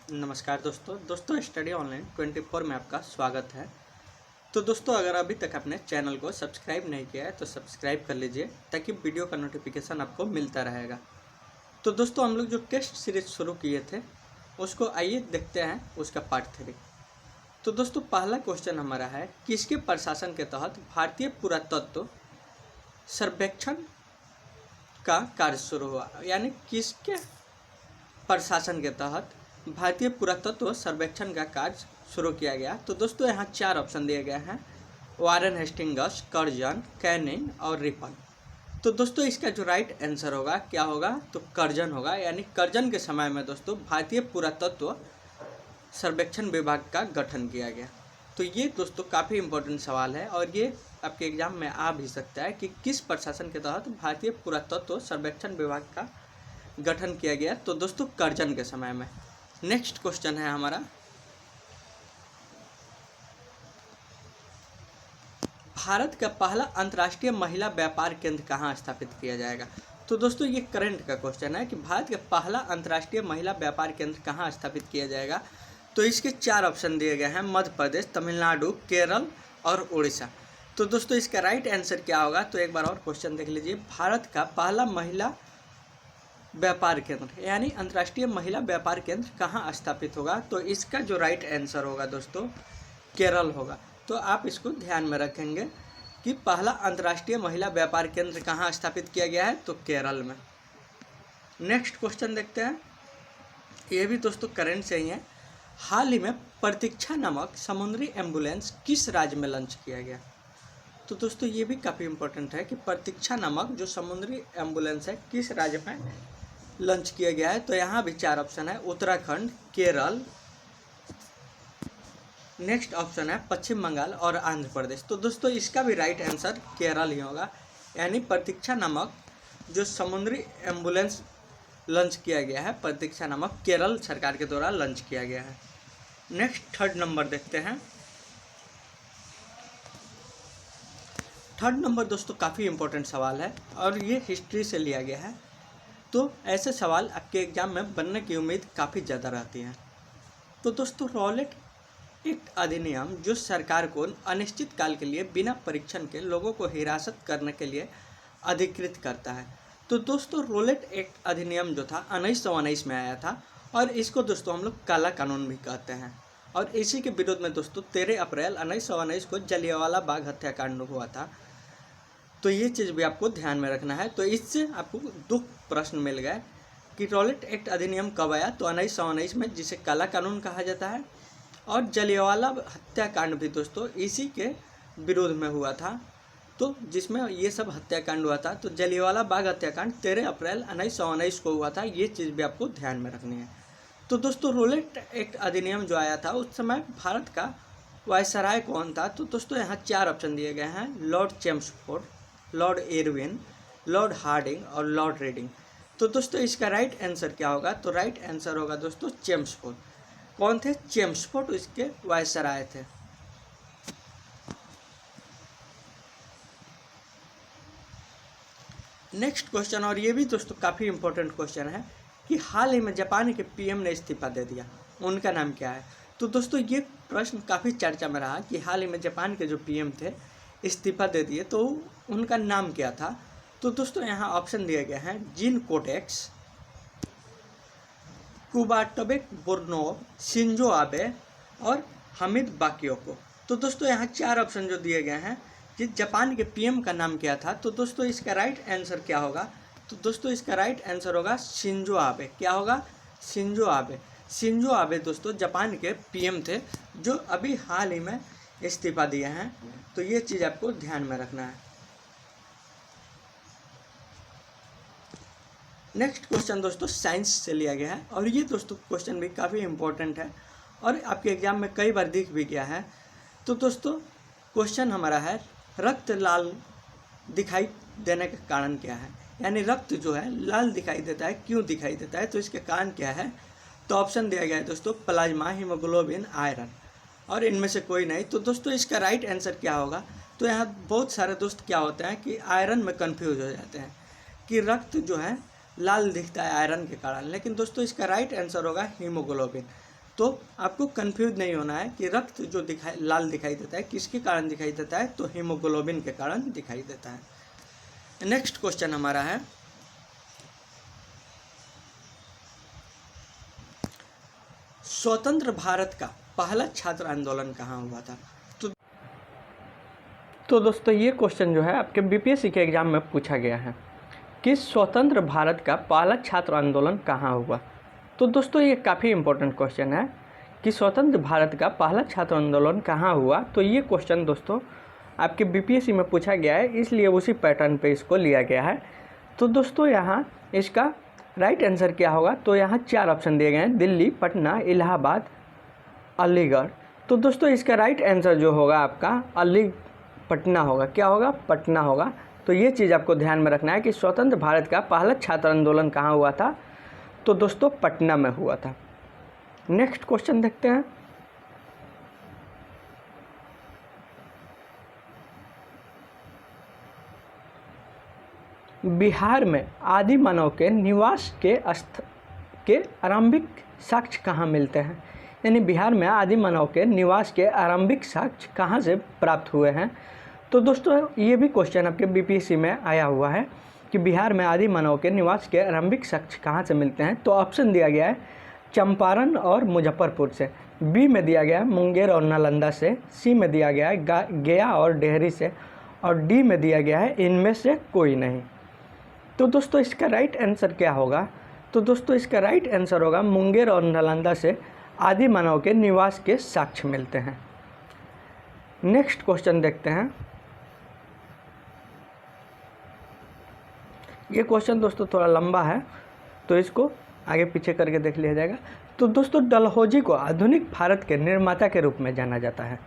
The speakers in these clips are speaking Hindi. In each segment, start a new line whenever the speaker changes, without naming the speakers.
नमस्कार दोस्तों स्टडी ऑनलाइन 24 में आपका स्वागत है। तो दोस्तों अगर अभी तक आपने चैनल को सब्सक्राइब नहीं किया है तो सब्सक्राइब कर लीजिए ताकि वीडियो का नोटिफिकेशन आपको मिलता रहेगा। तो दोस्तों हम लोग जो टेस्ट सीरीज शुरू किए थे उसको आइए देखते हैं उसका पार्ट 3। तो दोस्तों पहला क्वेश्चन हमारा है, किसके प्रशासन के तहत भारतीय पुरातत्व सर्वेक्षण का कार्य शुरू हुआ, यानी किसके प्रशासन के तहत भारतीय पुरातत्व सर्वेक्षण का कार्य शुरू किया गया। तो दोस्तों यहाँ 4 ऑप्शन दिए गए हैं, वारेन हेस्टिंग्स, कर्जन, कैनिंग और रिपन। तो दोस्तों इसका जो राइट आंसर होगा क्या होगा, तो कर्जन होगा, यानी कर्जन के समय में दोस्तों भारतीय पुरातत्व सर्वेक्षण विभाग का गठन किया गया। तो ये दोस्तों काफ़ी इम्पोर्टेंट सवाल है और ये आपके एग्जाम में आ भी सकता है कि किस प्रशासन के तहत भारतीय पुरातत्व सर्वेक्षण विभाग का गठन किया गया। तो दोस्तों कर्जन के समय में। नेक्स्ट क्वेश्चन है हमारा, भारत का पहला अंतर्राष्ट्रीय महिला व्यापार केंद्र कहाँ स्थापित किया जाएगा। तो दोस्तों ये करंट का क्वेश्चन है कि भारत का पहला अंतर्राष्ट्रीय महिला व्यापार केंद्र कहाँ स्थापित किया जाएगा। तो इसके 4 ऑप्शन दिए गए हैं, मध्य प्रदेश, तमिलनाडु, केरल और उड़ीसा। तो दोस्तों इसका राइट आंसर क्या होगा, तो एक बार और क्वेश्चन देख लीजिए, भारत का पहला महिला व्यापार केंद्र यानी अंतर्राष्ट्रीय महिला व्यापार केंद्र कहाँ स्थापित होगा। तो इसका जो राइट आंसर होगा दोस्तों केरल होगा। तो आप इसको ध्यान में रखेंगे कि पहला अंतर्राष्ट्रीय महिला व्यापार केंद्र कहाँ स्थापित किया गया है, तो केरल में। नेक्स्ट क्वेश्चन देखते हैं, ये भी दोस्तों करंट से ही है, हाल ही में प्रतीक्षा नामक समुद्री एम्बुलेंस किस राज्य में लॉन्च किया गया। तो दोस्तों ये भी काफ़ी इंपॉर्टेंट है कि प्रतीक्षा नामक जो समुद्री एम्बुलेंस है किस राज्य में लॉन्च किया गया है। तो यहाँ भी 4 ऑप्शन है, उत्तराखंड, केरल, नेक्स्ट ऑप्शन है पश्चिम बंगाल और आंध्र प्रदेश। तो दोस्तों इसका भी राइट आंसर केरल ही होगा, यानी प्रतीक्षा नामक जो समुद्री एम्बुलेंस लॉन्च किया गया है, प्रतीक्षा नामक केरल सरकार के द्वारा लॉन्च किया गया है। नेक्स्ट थर्ड नंबर देखते हैं। थर्ड नंबर दोस्तों काफ़ी इंपॉर्टेंट सवाल है और ये हिस्ट्री से लिया गया है। तो ऐसे सवाल आपके एग्जाम में बनने की उम्मीद काफ़ी ज़्यादा रहती है। तो दोस्तों रॉलेट एक्ट अधिनियम जो सरकार को अनिश्चित काल के लिए बिना परीक्षण के लोगों को हिरासत करने के लिए अधिकृत करता है। तो दोस्तों रॉलेट एक्ट अधिनियम जो था 1919 में आया था और इसको दोस्तों हम लोग काला कानून भी कहते हैं। और इसी के विरोध में दोस्तों 13 अप्रैल 1919 को जलियांवाला बाग हत्याकांड हुआ था। तो ये चीज़ भी आपको ध्यान में रखना है। तो इससे आपको 2 प्रश्न मिल गए कि रॉलेट एक्ट अधिनियम कब आया, तो 1919 में, जिसे काला कानून कहा जाता है, और जलियांवाला हत्याकांड भी दोस्तों इसी के विरोध में हुआ था। तो जिसमें ये सब हत्याकांड हुआ था, तो जलियांवाला बाग हत्याकांड 13 अप्रैल 1919 को हुआ था। ये चीज़ भी आपको ध्यान में रखनी है। तो दोस्तों रॉलेट एक्ट अधिनियम जो आया था उस समय भारत का वायसराय कौन था। तो दोस्तों यहाँ 4 ऑप्शन दिए गए हैं, lord Chelmsford, lord Irwin, lord Hardinge और लॉर्ड रीडिंग। तो दोस्तों इसका राइट आंसर क्या होगा, तो राइट आंसर होगा दोस्तों चेम्सफोर्ड। कौन थे, चेम्सफोर्ड इसके वायसराय थे। नेक्स्ट क्वेश्चन, और ये भी दोस्तों काफ़ी इंपॉर्टेंट क्वेश्चन है कि हाल ही में जापान के पीएम ने इस्तीफा दे दिया, उनका नाम क्या है। तो दोस्तों ये प्रश्न काफ़ी चर्चा में रहा कि हाल ही में जापान के जो पीएम थे इस्तीफा दे दिए, तो उनका नाम क्या था। तो दोस्तों यहाँ ऑप्शन दिए गए हैं, जिन कोटेक्स, कुबाटबे बोर्नोव, शिंजो आबे और हामिद बाकियोको। तो दोस्तों यहाँ 4 ऑप्शन जो दिए गए हैं कि जापान के पीएम का नाम क्या था। तो दोस्तों इसका राइट आंसर क्या होगा, तो दोस्तों इसका राइट आंसर होगा शिंजो आबे। क्या होगा, शिंजो आबे। शिंजो आबे दोस्तों जापान के पीएम थे जो अभी हाल ही में इस्तीफा दिए हैं। तो ये चीज़ आपको ध्यान में रखना है। नेक्स्ट क्वेश्चन दोस्तों साइंस से लिया गया है और ये दोस्तों क्वेश्चन भी काफ़ी इंपॉर्टेंट है और आपके एग्जाम में कई बार दिख भी गया है। तो दोस्तों क्वेश्चन हमारा है, रक्त लाल दिखाई देने का कारण क्या है, यानी रक्त जो है लाल दिखाई देता है, क्यों दिखाई देता है, तो इसके कारण क्या है। तो ऑप्शन दिया गया है दोस्तों प्लाज्मा, हीमोग्लोबिन, आयरन और इनमें से कोई नहीं। तो दोस्तों इसका राइट आंसर क्या होगा, तो यहाँ बहुत सारे दोस्त क्या होते हैं कि आयरन में कंफ्यूज हो जाते हैं कि रक्त जो है लाल दिखता है आयरन के कारण, लेकिन दोस्तों इसका राइट आंसर होगा हीमोग्लोबिन। तो आपको कंफ्यूज नहीं होना है कि रक्त जो लाल दिखाई देता है किसके कारण दिखाई देता है, तो हीमोग्लोबिन के कारण दिखाई देता है। नेक्स्ट क्वेश्चन हमारा है, स्वतंत्र भारत का पहला छात्र आंदोलन कहाँ हुआ था? तो दोस्तों ये क्वेश्चन जो है आपके बीपीएससी के एग्जाम में पूछा गया है कि स्वतंत्र भारत का पहला छात्र आंदोलन कहाँ हुआ। तो दोस्तों ये काफ़ी इम्पोर्टेंट क्वेश्चन है कि स्वतंत्र भारत का पहला छात्र आंदोलन कहाँ हुआ। तो ये क्वेश्चन दोस्तों आपके बीपीएससी में पूछा गया है, इसलिए उसी पैटर्न पे इसको लिया गया है। तो दोस्तों यहाँ इसका राइट आंसर क्या होगा, तो यहाँ 4 ऑप्शन दिए गए हैं, दिल्ली, पटना, इलाहाबाद, अलीगढ़। तो दोस्तों इसका राइट आंसर जो होगा आपका पटना होगा। क्या होगा? पटना होगा। तो ये चीज़ आपको ध्यान में रखना है कि स्वतंत्र भारत का पहला छात्र आंदोलन कहाँ हुआ था, तो दोस्तों पटना में हुआ था। नेक्स्ट क्वेश्चन देखते हैं, बिहार में आदि मानव के निवास के आरंभिक साक्ष्य कहाँ मिलते हैं? यानी बिहार में आदि मानव के निवास के आरंभिक साक्ष्य कहाँ से प्राप्त हुए हैं? तो दोस्तों ये भी क्वेश्चन आपके बीपीएससी में आया हुआ है कि बिहार में आदि मानव के निवास के आरंभिक साक्ष्य कहाँ से मिलते हैं। तो ऑप्शन दिया गया है चंपारण और मुजफ्फरपुर से, बी में दिया गया है मुंगेर और नालंदा से, सी में दिया गया है गया और डेहरी से, और डी में दिया गया है इनमें से कोई नहीं। तो दोस्तों इसका राइट आंसर क्या होगा? तो दोस्तों इसका राइट आंसर होगा मुंगेर और नालंदा से आदि मानव के निवास के साक्ष्य मिलते हैं। नेक्स्ट क्वेश्चन देखते हैं, ये क्वेश्चन दोस्तों थोड़ा लंबा है तो इसको आगे पीछे करके देख लिया जाएगा। तो दोस्तों डलहौजी को आधुनिक भारत के निर्माता के रूप में जाना जाता है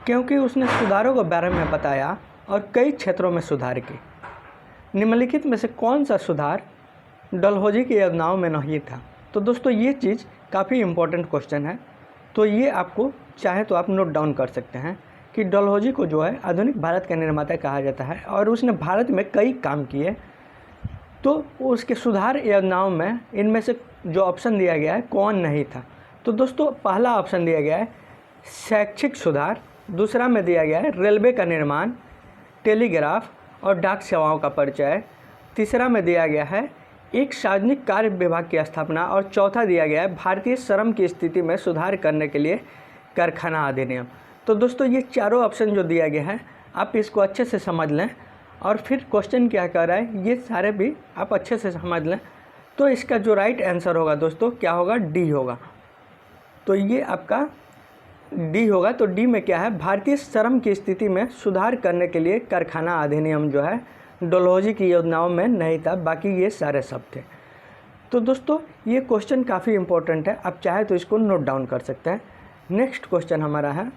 क्योंकि उसने सुधारों के बारे में बताया और कई क्षेत्रों में सुधार की। निम्नलिखित में से कौन सा सुधार डलहौजी की योजनाओं में नहीं था? तो दोस्तों ये चीज़ काफ़ी इम्पोर्टेंट क्वेश्चन है, तो ये आपको चाहे तो आप नोट डाउन कर सकते हैं कि डलहौजी को जो है आधुनिक भारत का निर्माता कहा जाता है और उसने भारत में कई काम किए। तो उसके सुधार योजनाओं में इनमें से जो ऑप्शन दिया गया है कौन नहीं था? तो दोस्तों पहला ऑप्शन दिया गया है शैक्षिक सुधार, दूसरा में दिया गया है रेलवे का निर्माण, टेलीग्राफ और डाक सेवाओं का परिचय, तीसरा में दिया गया है एक सार्वजनिक कार्य विभाग की स्थापना, और चौथा दिया गया है भारतीय श्रम की स्थिति में सुधार करने के लिए कारखाना अधिनियम। तो दोस्तों ये चारों ऑप्शन जो दिया गया है आप इसको अच्छे से समझ लें और फिर क्वेश्चन क्या कर रहा है ये सारे भी आप अच्छे से समझ लें। तो इसका जो राइट आंसर होगा दोस्तों क्या होगा? डी होगा। तो ये आपका डी होगा। तो डी में क्या है? भारतीय श्रम की स्थिति में सुधार करने के लिए कारखाना अधिनियम जो है डलहौजी की योजनाओं में नहीं था, बाकी ये सारे सब थे। तो दोस्तों ये क्वेश्चन काफ़ी इंपॉर्टेंट है, आप चाहे तो इसको नोट डाउन कर सकते हैं। नेक्स्ट क्वेश्चन हमारा है,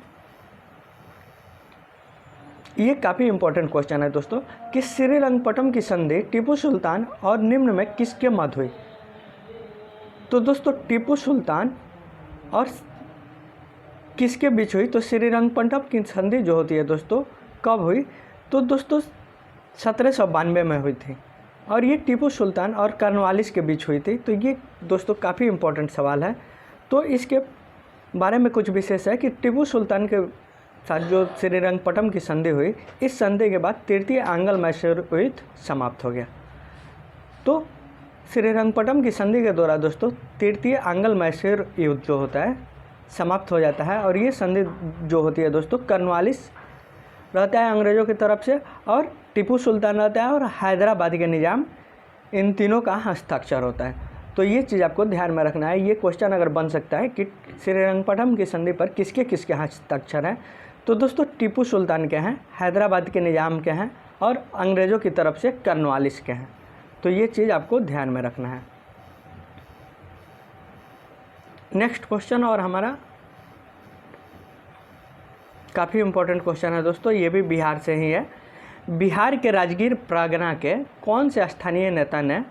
ये काफ़ी इंपॉर्टेंट क्वेश्चन है दोस्तों कि श्रीरंगपट्टम की संधि टीपू सुल्तान और निम्न में किसके मध्य हुई? तो दोस्तों टीपू सुल्तान और किसके बीच हुई? तो श्रीरंगपट्टम की संधि जो होती है दोस्तों कब हुई? तो दोस्तों 1792 में हुई थी और ये टीपू सुल्तान और कॉर्नवालिस के बीच हुई थी। तो ये दोस्तों काफ़ी इंपॉर्टेंट सवाल है। तो इसके बारे में कुछ विशेष है कि टीपू सुल्तान के साथ जो श्रीरंगपट्टम की संधि हुई, इस संधि के बाद तृतीय आंग्ल मैसूर युद्ध समाप्त हो गया। तो श्रीरंगपट्टम की संधि के दौरान दोस्तों तृतीय आंग्ल मैसूर युद्ध जो होता है समाप्त हो जाता है और ये संधि जो होती है दोस्तों कॉर्नवालिस रहता है अंग्रेज़ों की तरफ से और टीपू सुल्तान रहता है और हैदराबाद के निज़ाम, इन तीनों का हस्ताक्षर होता है। तो ये चीज़ आपको ध्यान में रखना है। ये क्वेश्चन अगर बन सकता है कि श्रीरंगपट्टम की संधि पर किसके किसके हस्ताक्षर हैं, तो दोस्तों टीपू सुल्तान के हैं, हैदराबाद के निज़ाम के हैं और अंग्रेज़ों की तरफ से कॉर्नवालिस के हैं। तो ये चीज़ आपको ध्यान में रखना है। नेक्स्ट क्वेश्चन और हमारा काफ़ी इम्पोर्टेंट क्वेश्चन है दोस्तों, ये भी बिहार से ही है। बिहार के राजगीर परगना के कौन से स्थानीय नेता ने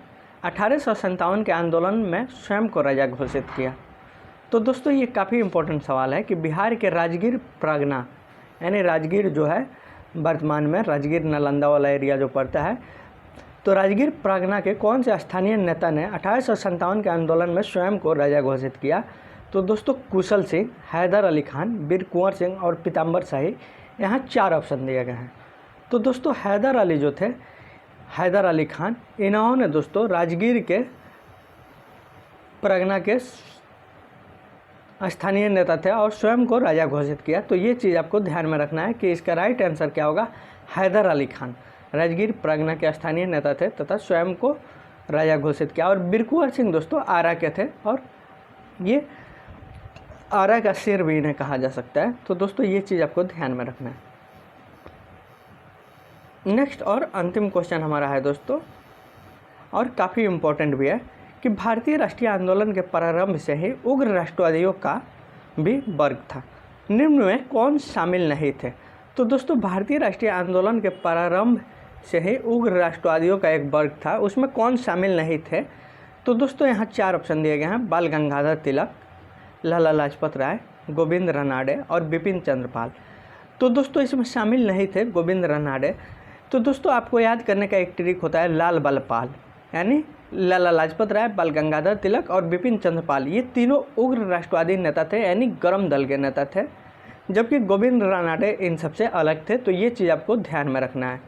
1857 के आंदोलन में स्वयं को राजा घोषित किया? तो दोस्तों ये काफ़ी इम्पोर्टेंट सवाल है कि बिहार के राजगीर परगना यानी राजगीर जो है वर्तमान में राजगीर नालंदा वाला एरिया जो पड़ता है, तो राजगीर परगना के कौन से स्थानीय नेता ने 1857 के आंदोलन में स्वयं को राजा घोषित किया? तो दोस्तों कुशल सिंह, हैदर अली खान, वीर कुंवर सिंह और पीताम्बर शाही, यहाँ 4 ऑप्शन दिए गए हैं। तो दोस्तों हैदर अली जो थे, हैदर अली खान, इन्होंने दोस्तों राजगीर के परगना के स्थानीय नेता थे और स्वयं को राजा घोषित किया। तो ये चीज़ आपको ध्यान में रखना है कि इसका राइट आंसर क्या होगा, हैदर अली खान राजगीर परगना के स्थानीय नेता थे तथा स्वयं को राजा घोषित किया। और वीर कुंवर सिंह दोस्तों आरा के थे और ये आरा का शेर भी इन्हें कहा जा सकता है। तो दोस्तों ये चीज़ आपको ध्यान में रखना है। नेक्स्ट और अंतिम क्वेश्चन हमारा है दोस्तों, और काफ़ी इम्पोर्टेंट भी है, कि भारतीय राष्ट्रीय आंदोलन के प्रारंभ से ही उग्र राष्ट्रवादियों का भी वर्ग था, निम्न में कौन शामिल नहीं थे। तो दोस्तों भारतीय राष्ट्रीय आंदोलन के प्रारंभ से ही उग्र राष्ट्रवादियों का एक वर्ग था, उसमें कौन शामिल नहीं थे। तो दोस्तों यहाँ 4 ऑप्शन दिए गए हैं, बाल गंगाधर तिलक, लाला लाजपत राय, गोविंद रानडे और बिपिन चंद्र पाल। तो दोस्तों इसमें शामिल नहीं थे गोविंद रानडे। तो दोस्तों आपको याद करने का एक ट्रिक होता है लाल बल पाल, यानी लाला लाजपत राय, बाल गंगाधर तिलक और बिपिन चंद्र पाल, ये तीनों उग्र राष्ट्रवादी नेता थे, यानी गर्म दल के नेता थे, जबकि गोविंद रानडे इन सबसे अलग थे। तो ये चीज़ आपको ध्यान में रखना है।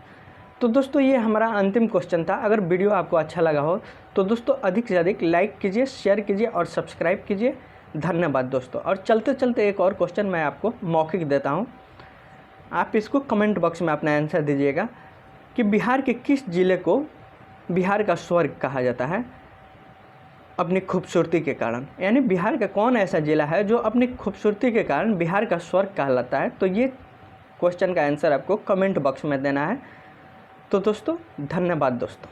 तो दोस्तों ये हमारा अंतिम क्वेश्चन था। अगर वीडियो आपको अच्छा लगा हो तो दोस्तों अधिक से अधिक लाइक कीजिए, शेयर कीजिए और सब्सक्राइब कीजिए। धन्यवाद दोस्तों। और चलते चलते एक और क्वेश्चन मैं आपको मौखिक देता हूँ, आप इसको कमेंट बॉक्स में अपना आंसर दीजिएगा कि बिहार के किस जिले को बिहार का स्वर्ग कहा जाता है अपनी खूबसूरती के कारण, यानी बिहार का कौन ऐसा जिला है जो अपनी खूबसूरती के कारण बिहार का स्वर्ग कहलाता है। तो ये क्वेश्चन का आंसर आपको कमेंट बॉक्स में देना है। तो दोस्तों धन्यवाद दोस्तों।